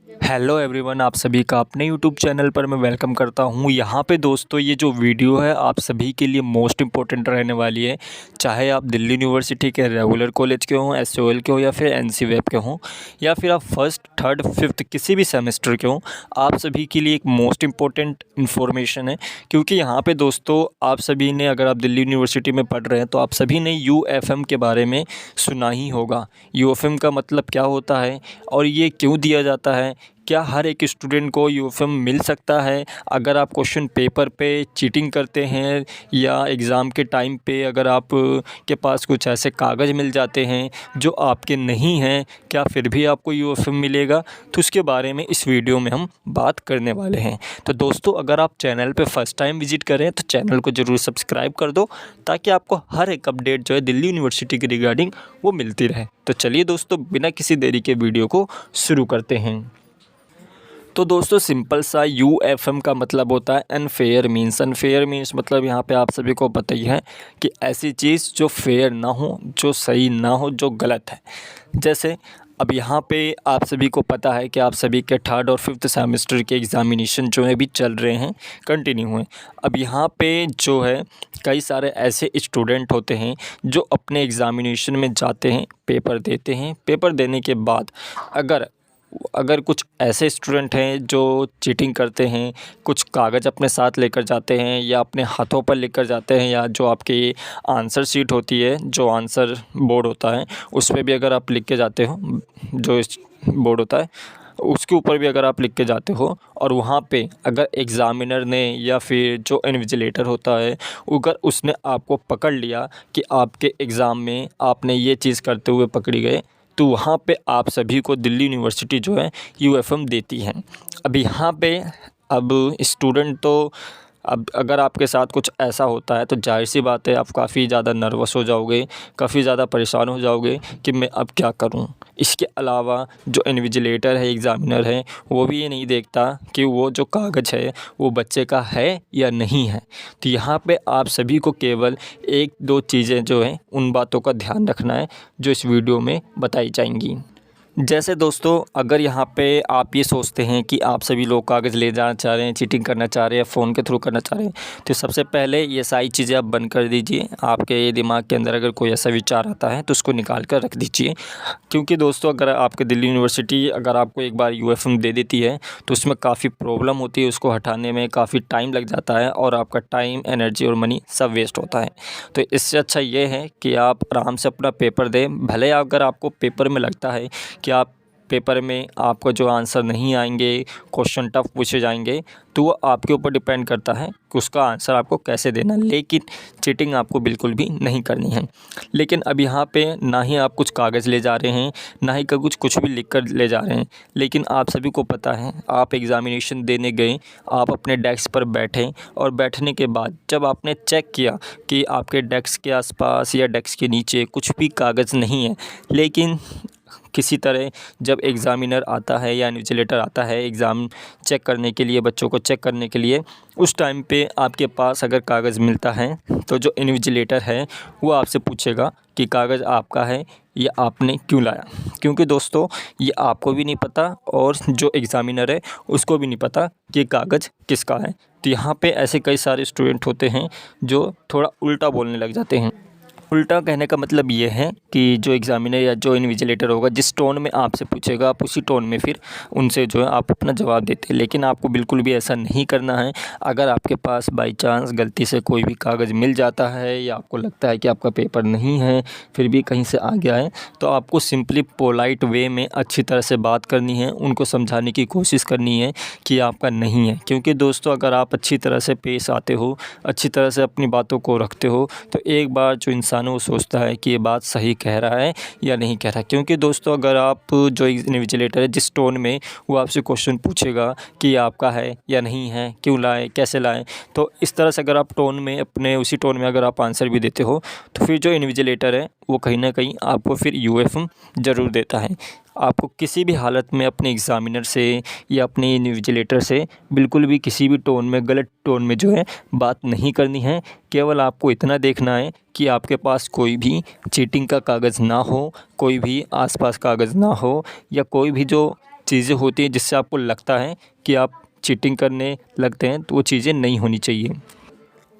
Hello everyone, आप सभी का अपने यूट्यूब चैनल पर मैं वेलकम करता हूं। यहाँ पे दोस्तों ये जो वीडियो है आप सभी के लिए मोस्ट इम्पोर्टेंट रहने वाली है। चाहे आप दिल्ली यूनिवर्सिटी के रेगुलर कॉलेज के हों, एसओएल के हों या फिर एनसीवेब के हों, या फिर आप फर्स्ट थर्ड फिफ्थ किसी भी सेमेस्टर के हों, आप सभी के लिए एक मोस्ट इम्पोर्टेंट इन्फॉर्मेशन है। क्योंकि यहाँ पे दोस्तों आप सभी ने, अगर आप दिल्ली यूनिवर्सिटी में पढ़ रहे हैं तो आप सभी ने यूएफएम के बारे में सुना ही होगा। यूएफएम का मतलब क्या होता है और ये क्यों दिया जाता है, क्या हर एक स्टूडेंट को यूएफएम मिल सकता है अगर आप क्वेश्चन पेपर पे चीटिंग करते हैं, या एग्ज़ाम के टाइम पे अगर आप के पास कुछ ऐसे कागज़ मिल जाते हैं जो आपके नहीं हैं, क्या फिर भी आपको यूएफएम मिलेगा? तो उसके बारे में इस वीडियो में हम बात करने वाले हैं। तो दोस्तों अगर आप चैनल पे फर्स्ट टाइम विज़िट करें तो चैनल को ज़रूर सब्सक्राइब कर दो, ताकि आपको हर एक अपडेट जो है दिल्ली यूनिवर्सिटी के रिगार्डिंग वो मिलती रहे। तो चलिए दोस्तों बिना किसी देरी के वीडियो को शुरू करते हैं। तो दोस्तों सिंपल सा यूएफएम का मतलब होता है अनफेयर मीन्स। अनफेयर मीन्स मतलब यहाँ पे आप सभी को पता ही है कि ऐसी चीज़ जो फेयर ना हो, जो सही ना हो, जो गलत है। जैसे अब यहाँ पे आप सभी को पता है कि आप सभी के थर्ड और फिफ्थ सेमेस्टर के एग्ज़ामिनेशन जो है भी चल रहे हैं, कंटिन्यू हुए। अब यहाँ पे जो है कई सारे ऐसे स्टूडेंट होते हैं जो अपने एग्ज़ामिनेशन में जाते हैं, पेपर देते हैं। पेपर देने के बाद अगर कुछ ऐसे स्टूडेंट हैं जो चीटिंग करते हैं, कुछ कागज़ अपने साथ लेकर जाते हैं या अपने हाथों पर लेकर जाते हैं, या जो आपकी आंसर शीट होती है, जो आंसर बोर्ड होता है उस पे भी अगर आप लिख के जाते हो, जो बोर्ड होता है उसके ऊपर भी अगर आप लिख के जाते हो, और वहाँ पे अगर एग्ज़ामिनर ने या फिर जो इन्विजिलेटर होता है अगर उसने आपको पकड़ लिया कि आपके एग्ज़ाम में आपने ये चीज़ करते हुए पकड़ी गए, तो वहाँ पे आप सभी को दिल्ली यूनिवर्सिटी जो है यूएफएम देती है। अब यहाँ पे अब स्टूडेंट तो, अब अगर आपके साथ कुछ ऐसा होता है तो जाहिर सी बात है आप काफ़ी ज़्यादा नर्वस हो जाओगे, काफ़ी ज़्यादा परेशान हो जाओगे कि मैं अब क्या करूं। इसके अलावा जो इन्विजिलेटर है, एग्ज़ामिनर है, वो भी ये नहीं देखता कि वो जो कागज़ है वो बच्चे का है या नहीं है। तो यहाँ पे आप सभी को केवल एक दो चीज़ें जो हैं उन बातों का ध्यान रखना है जो इस वीडियो में बताई जाएंगी। जैसे दोस्तों अगर यहाँ पे आप ये सोचते हैं कि आप सभी लोग कागज़ ले जाना चाह रहे हैं, चीटिंग करना चाह रहे हैं, फ़ोन के थ्रू करना चाह रहे हैं, तो सबसे पहले ये सारी चीज़ें आप बंद कर दीजिए। आपके दिमाग के अंदर अगर कोई ऐसा विचार आता है तो उसको निकाल कर रख दीजिए। क्योंकि दोस्तों अगर आपके दिल्ली यूनिवर्सिटी अगर आपको एक बार यूएफएम दे देती है तो उसमें काफ़ी प्रॉब्लम होती है, उसको हटाने में काफ़ी टाइम लग जाता है और आपका टाइम, एनर्जी और मनी सब वेस्ट होता है। तो इससे अच्छा ये है कि आप आराम से अपना पेपर दें। भले अगर आपको पेपर में लगता है कि आप पेपर में आपको जो आंसर नहीं आएंगे, क्वेश्चन टफ पूछे जाएंगे, तो वो आपके ऊपर डिपेंड करता है कि उसका आंसर आपको कैसे देना, लेकिन चीटिंग आपको बिल्कुल भी नहीं करनी है। लेकिन अब यहाँ पे ना ही आप कुछ कागज़ ले जा रहे हैं, ना ही का कुछ भी लिख कर ले जा रहे हैं, लेकिन आप सभी को पता है आप एग्ज़ामिनेशन देने गए, आप अपने डेस्क पर बैठे और बैठने के बाद जब आपने चेक किया कि आपके डेस्क के आसपास या डेस्क के नीचे कुछ भी कागज़ नहीं है, लेकिन किसी तरह जब एग्ज़ामिनर आता है या इन्विजिलेटर आता है एग्ज़ाम चेक करने के लिए, बच्चों को चेक करने के लिए, उस टाइम पे आपके पास अगर कागज़ मिलता है तो जो इन्विजिलेटर है वो आपसे पूछेगा कि कागज़ आपका है या आपने क्यों लाया। क्योंकि दोस्तों ये आपको भी नहीं पता और जो एग्ज़ामिनर है उसको भी नहीं पता कि कागज़ किसका है। तो यहाँ पे ऐसे कई सारे स्टूडेंट होते हैं जो थोड़ा उल्टा बोलने लग जाते हैं। उल्टा कहने का मतलब ये है कि जो एग्ज़ामिनर या जो इन्विजिलेटर होगा जिस टोन में आपसे पूछेगा आप उसी टोन में फिर उनसे जो है आप अपना जवाब देते हैं। लेकिन आपको बिल्कुल भी ऐसा नहीं करना है। अगर आपके पास बाई चांस गलती से कोई भी कागज़ मिल जाता है या आपको लगता है कि आपका पेपर नहीं है, फिर भी कहीं से आ गया है, तो आपको सिंपली पोलाइट वे में अच्छी तरह से बात करनी है, उनको समझाने की कोशिश करनी है कि आपका नहीं है। क्योंकि दोस्तों अगर आप अच्छी तरह से पेश आते हो, अच्छी तरह से अपनी बातों को रखते हो, तो एक बार जो इंसान वो सोचता है कि ये बात सही कह रहा है या नहीं कह रहा। क्योंकि दोस्तों अगर आप जो इन्विजिलेटर है जिस टोन में वो आपसे क्वेश्चन पूछेगा कि आपका है या नहीं है, क्यों लाए, कैसे लाए, तो इस तरह से अगर आप टोन में अपने उसी टोन में अगर आप आंसर भी देते हो तो फिर जो इन्विजिलेटर है वो कहीं ना कहीं आपको फिर यूएफएम ज़रूर देता है। आपको किसी भी हालत में अपने एग्ज़ामिनर से या अपने इन्विजिलेटर से बिल्कुल भी किसी भी टोन में, गलत टोन में जो है बात नहीं करनी है। केवल आपको इतना देखना है कि आपके पास कोई भी चीटिंग का कागज़ ना हो, कोई भी आसपास कागज़ ना हो, या कोई भी जो चीज़ें होती हैं जिससे आपको लगता है कि आप चीटिंग करने लगते हैं, तो वो चीज़ें नहीं होनी चाहिए।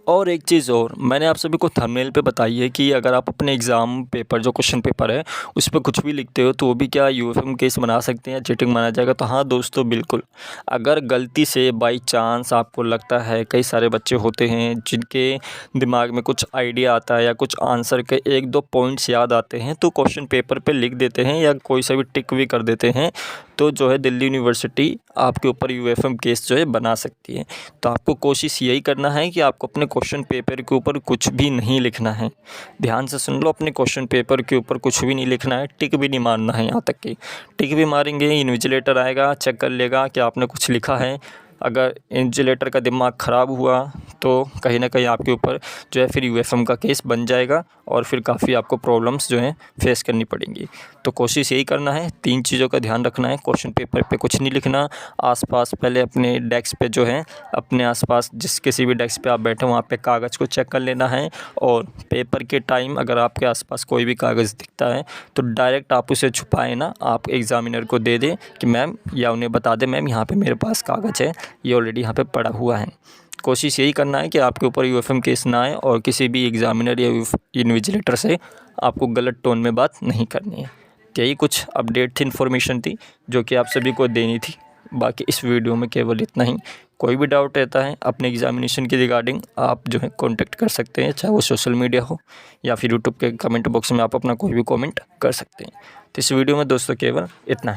और एक चीज़ और मैंने आप सभी को थंबनेल पे बताई है कि अगर आप अपने एग्ज़ाम पेपर जो क्वेश्चन पेपर है उस पर कुछ भी लिखते हो तो वो भी क्या यूएफएम केस बना सकते हैं, चीटिंग माना जाएगा। तो हाँ दोस्तों, बिल्कुल, अगर गलती से बाई चांस आपको लगता है, कई सारे बच्चे होते हैं जिनके दिमाग में कुछ आइडिया आता है या कुछ आंसर के 1-2 पॉइंट्स याद आते हैं तो क्वेश्चन पेपर पे लिख देते हैं या कोई सा भी टिक भी कर देते हैं, तो जो है दिल्ली यूनिवर्सिटी आपके ऊपर यूएफएम केस जो है बना सकती है। तो आपको कोशिश यही करना है कि आपको अपने क्वेश्चन पेपर के ऊपर कुछ भी नहीं लिखना है। ध्यान से सुन लो, अपने क्वेश्चन पेपर के ऊपर कुछ भी नहीं लिखना है, टिक भी नहीं मारना है। यहाँ तक कि टिक भी मारेंगे, इन्विजिलेटर आएगा, चेक कर लेगा कि आपने कुछ लिखा है। अगर इन्विजिलेटर का दिमाग ख़राब हुआ तो कहीं ना कहीं आपके ऊपर जो है फिर यूएफएम का केस बन जाएगा और फिर काफ़ी आपको प्रॉब्लम्स जो हैं फेस करनी पड़ेंगी। तो कोशिश यही करना है, 3 चीज़ों का ध्यान रखना है। क्वेश्चन पेपर पे कुछ नहीं लिखना, आसपास पहले अपने डेस्क पे जो है, अपने आसपास जिस किसी भी डेस्क पे आप बैठे वहाँ पे कागज़ को चेक कर लेना है। और पेपर के टाइम अगर आपके आसपास कोई भी कागज़ दिखता है तो डायरेक्ट आप उसे छुपाए ना, आप एग्ज़ामिनर को दे दें कि मैम, या उन्हें बता दें मैम यहाँ पे मेरे पास कागज़ है, ये ऑलरेडी यहाँ पे पड़ा हुआ है। कोशिश यही करना है कि आपके ऊपर यूएफएम केस ना आए और किसी भी एग्ज़ामिनर या इन्विजिलेटर से आपको गलत टोन में बात नहीं करनी है। तो यही कुछ अपडेट थी, इन्फॉर्मेशन थी जो कि आप सभी को देनी थी। बाकी इस वीडियो में केवल इतना ही। कोई भी डाउट रहता है अपने एग्ज़ामिनेशन के रिगार्डिंग, आप जो है कॉन्टैक्ट कर सकते हैं, चाहे वो सोशल मीडिया हो या फिर यूट्यूब के कमेंट बॉक्स में आप अपना कोई भी कमेंट कर सकते हैं। तो इस वीडियो में दोस्तों केवल इतना ही।